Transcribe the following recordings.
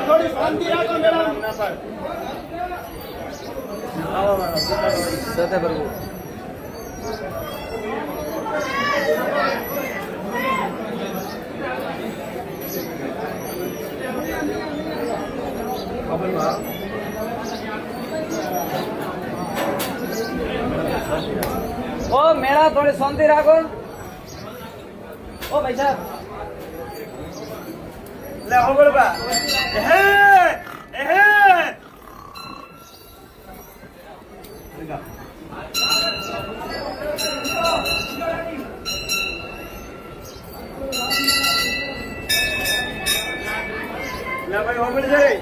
થોડી શાંતિ રાખો મેડમ. ઓ મેળા થોડી શાંતિ રાખો. ઓ ભાઈ સાહેબ લે હોબળબા એહે એહે લે ભાઈ હોબળ જાય.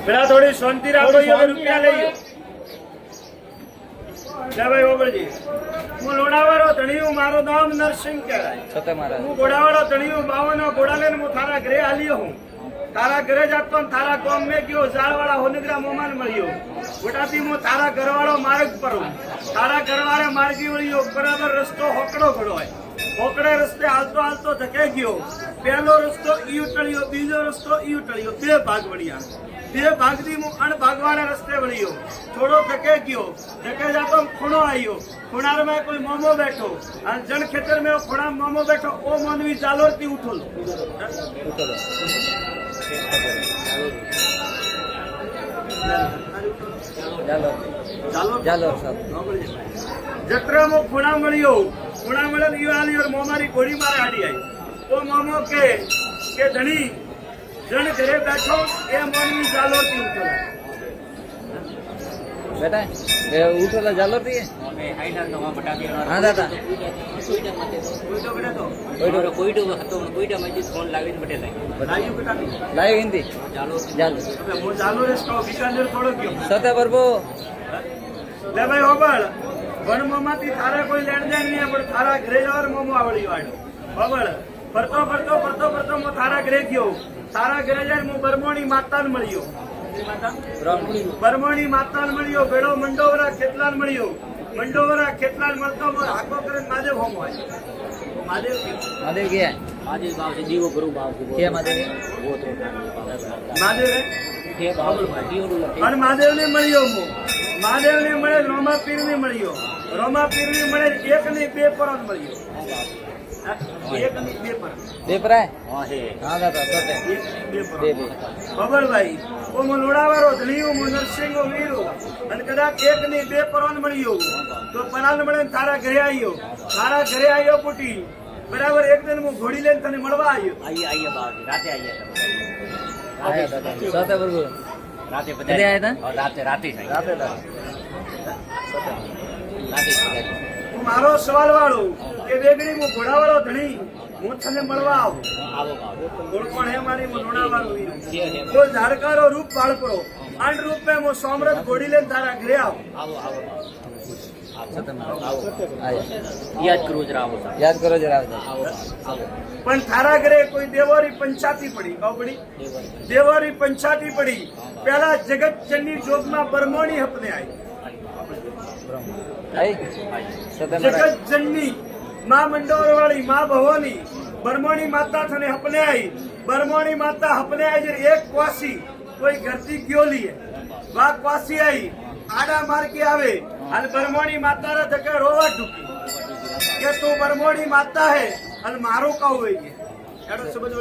પેલા થોડી શાંતિ રાખો. રૂપિયા લઈ લે ભાઈ ઓબળજી. હું લોડાવાળો ધણીયું, મારું નામ નરસિંહ કહેવાય. હું ઘોડાવાળો ધણીયું, 52 ઘોડા લઈને હું તારા ઘરે આલ્યો હું. તારા ઘરે જતો ને તારા ગામ મેં ગયો, ઝાડવાળા હોનગરા મોમાન મળ્યો. ગોટાથી હું તારા ઘરવાળો માર્ગ પર હું. તારા ઘરવાળા માર્ગી વળ્યો. બરાબર રસ્તો હોકડો ઘડો હોય. હોકડે રસ્તે હાલતો હાલતો ધકે ગયો. પહેલો રસ્તો ઈ ઉટળ્યો, બીજો રસ્તો ઈ ઉટળ્યો. 2 ભાગ વળ્યા. 2 ભાગથી હું અણભાગવાળા રસ્તે વળ્યો. થોડો ધકે ગયો. ધકે જાતો ખૂણો આવ્યો. ખૂણારમાં કોઈ મોમો બેઠો. અને જણ ખેતર મેં ખૂણા મોમો બેઠો. ઓ મોનવી ચાલોરથી ઉઠોલો. જત્રામાં ખૂણા મળ્યો. ખૂણા મળ્યો મોમારી ઘોડી મારે હાડી આવી. તો મોમો કે ધણી જણ ઘરે બેઠો એ મોનવી ચાલોરથી ઉઠોલો. બેટા ઉઠો ચાલો થી. હા દાદા લાઈવ હિન્દી સતે પ્રભુ. લે ભાઈ હોબળ વણમાંથી તારા કોઈ લેણ દેણ નહીં, પણ તારા ઘરે જવાર મોમો આવડી વાળો. હોબળ ફરતો ફરતો ફરતો ફરતો હું તારા ઘરે ગયો. તારા ઘરે જઈને હું બરમોણી માતાને મળ્યો. બરમોણી માતાને મળ્યો. ભેડો મંડોવરા ખેતલાલ મળ્યો. મંડોવરા ખેતલાલ મળતો હાકો કરીને મહાદેવ હોમો આવ્યો. મહાદેવ ગયા મહાદેવ ભાવ છે, દીવો ગુરુ ભાવ છે. કે મહાદેવ મહાદેવ અને મહાદેવ ને મળ્યો હું. મહાદેવ ને મળે રોમાપીર ને મળ્યો. રોમાપીર ને મળે 1 ની 2 પરાન મળ્યો. 1 ની 2 પરાન. 2 પરાય. હા દાદા સતે બબલભાઈ ઓ મો લોડાવાળો ધણીયું, મો નરસિંહો વીરો. અને કદાચ 1 ની 2 પરાન મળ્યો તો પરાન મળે તારા ઘરે આવ્યો. તારા ઘરે આવ્યો પુટી. બરાબર એક દિન હું ઘોડી લઈને તને મળવા આવ્યો. આઈએ બાવજી રાતે આઈએ સતે પ્રભુ. રાતે કદી આયા તા? રાતે રાતે તું મારો સવાલ વાળો કે વેગડી હું ઘોડાવાળો ધણી, હું તને મળવા આવું. ઓળખણ હે મારી હું લોડાવાળો વીર. તો ઝાડકારો રૂપ બાળપરો આન રૂપ મેં હું સોમરથ ઘોડી લઈને તારા ઘરે આવું. યાદ કરો જરા પણ તારા ઘરે કોઈ દેવોરી પંચાતી પડી. પડી દેવોરી પંચાતી પડી. પેલા જગતજનની જોગમાં બરમોણી હપને આવી. જગતજનની માં મંડોરવાળી માં ભવાની બરમોણી માતા થને હપને આવી. બરમોણી માતા હપને આવી. એક ક્વાસી કોઈ ઘરથી ગયો લીએ વા ક્વાસી આવી. આડા માર્ગે આવે અને બરમોણી માતા ધકે રોવા ઢૂકી કે તું બરમોણી માતા હે અને મારું કહું હોય કે એડો શબ્દ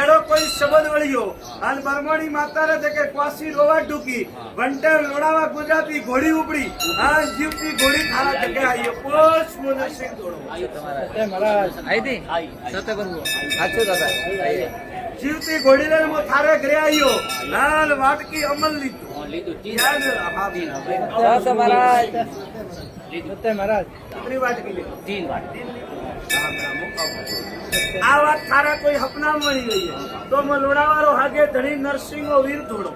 એડો કોઈ શબ્દ વળ્યો અને બરમોણી માતા ધકે ક્વાસી રોવા ઢૂકી. વંટેર લોડાવા ગુજરાતી ઘોડી ઉપડી. આ જીવતી ઘોડી થારા ધકે આયો. પોષ મુનસિંહ દોડો જીવતી ઘોડી લઈને હું થારે ઘરે આવ્યો. લાલ વાટકી અમલ લીધું. આ વાત થારા કોઈ હપના મળી ગઈ તો લોડાવાળો હાગે ધણી નરસિંહો વીર ધોડો.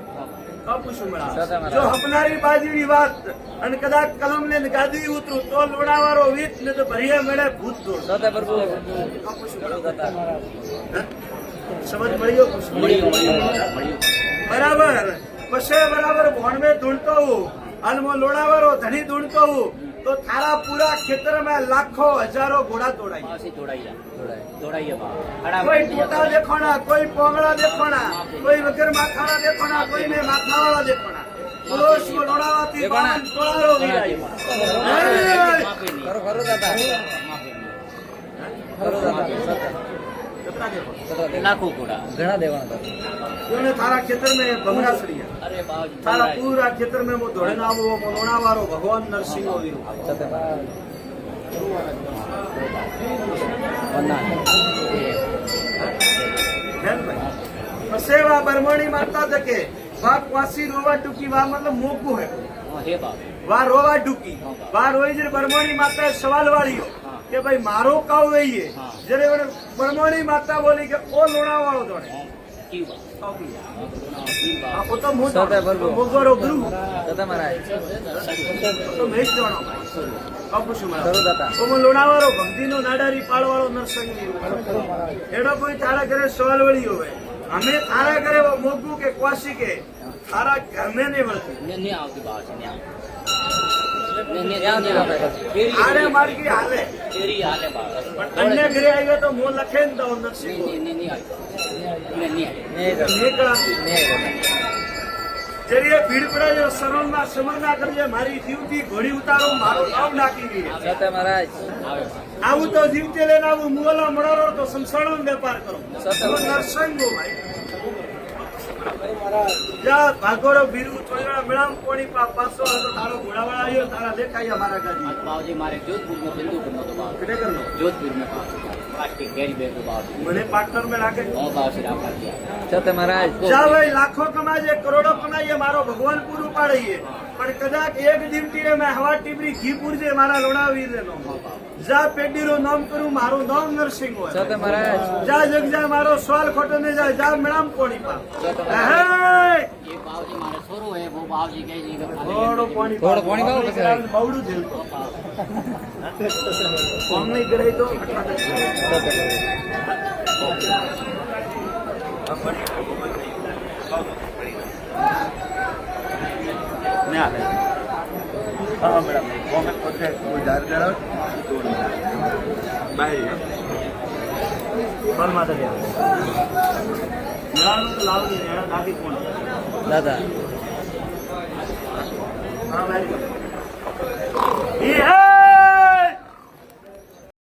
જો હપનારી બાજુની વાત અને કદાચ કલમ ને ગાદી ઉતરું તો લોડાવાળો વીત ને તો ભરિયા મેળે ભૂત ધોડો. સમજ મળ્યો મળ્યું બરાબર પછી બરાબર ભોણમે ધૂણતો હું અને હું લોણાવાળો ધણી ધૂણતો હું તો થારા પૂરા ખેતરમાં લાખો હજારો ઘોડા તોડાય બાવજી દોડાઈએ બાવ કોઈ ટોટા દેખોણા કોઈ પોંગળા દેખોણા કોઈ વગર માથાળા દેખોણા કોઈ ને માથાવાળા દેખોણા પુરુષ લોણાવાથી બાવન તોળારો વીરાય. માફી નહીં ખરું ખરું દાદા ખરું દાદા કેટલા દેખો? લાખો ઘોડા ઘણા દેવાના હતા તूने थारा खेतर में बमरा सड़िया અરે બાવજી थारा पूरा खेतर में वो धोड़े ना वो लोणावारो भगवान नरसिंह वीरो સત્ય મહારાજ વંદના सेवा बरमणी मारता जके वा क्वासी रोवा टुकी वा मतलब मोकू है હે બાવ वा रोवा टुकी वा रोई जरे बरमणी माता सवाल वाली हो કે ભાઈ મારો કાવ વઈએ જયારે બરમણી માતા બોલી કે ઓ લોણાવાળો દોડે કી બાવ કી બાવ આ તો મોટો સત્ય બરગો. મોગરો ગુરુ સત્ય મહારાજ તો મેચ દોડો બાપુ શું મારા ખરું દાદા તો લોણાવાળો ભક્તિનો નાડારી પાળવાળો નરસંગી એનો કોઈ તારા ઘરે સવાલ વળી હોય અમે તારા ઘરે મોગું કે ક્વાસી કે તારા ઘરને નહીં વળતું નહીં આવતી બાવજી નહીં ત્યાં દેવાના હતા. આરે માર્ગી હાલે તેરી હાલે બાવ પણ અન્ય ઘરે આવ્યો તો મોં લખે ને તો નરસિંહ નહીં આવી નહીં નીકળાતું નહીં જરીએ ભીડ પડાયો શરણના સમરના કરજે મારી જીવતી ઘોડી ઉતારો મારો નામ નાખી દે સત્ય મહારાજ આવે આવું તો જીવતે લઈને આવું મુગલા મળારો તો સંસારનો વેપાર કરો સત્ય. નરસંગો ભાઈ જા ભાગોરો બીરુ ચોળીવાળા મેળામ કોણી પાસો હતો તારો ઘોડાવાળા આવ્યો તારા દેખાય મારા ગાજી બાવજી મારે જોધપુરમાં બિંદુપુરમાં તો બાવ કેટલે કરનો જોધપુરમાં બાવ પ્લાસ્ટિક કેરી બેગ બાવજી મને પાર્ટનર में लाके બાવજી રાખવા ગયા સત્ય મહારાજ જા ભાઈ લાખો કમાજે કરોડો કમાઈએ મારો ભગવાન પૂરું પાડીએ પણ કદાચ એક દીવટીએ મેં હવા ટીબરી ઘી પૂરજે મારા લોણાવીર નો જા પેડીરો નામ કરું મારું નામ નરસિંહ હોય સત્ય મહારાજ જા જગજા મારો સવાલ ખોટો ને જા જા મેળામ કોણી પા એ બાવજી મારે છોરું હે वो બાવજી કહે છે કે થોડો પાણી થોડો પાણી પાવો પછી. બવડું જેલતો કોમ નહીં કરે તો ના હા મેડમ કોમે પોતે કોઈ ધાર દેડો બાય કોણ માતા દે મેળાનું તો લાવની એના નાખી કોણ દાદા હા ભાઈ એ હે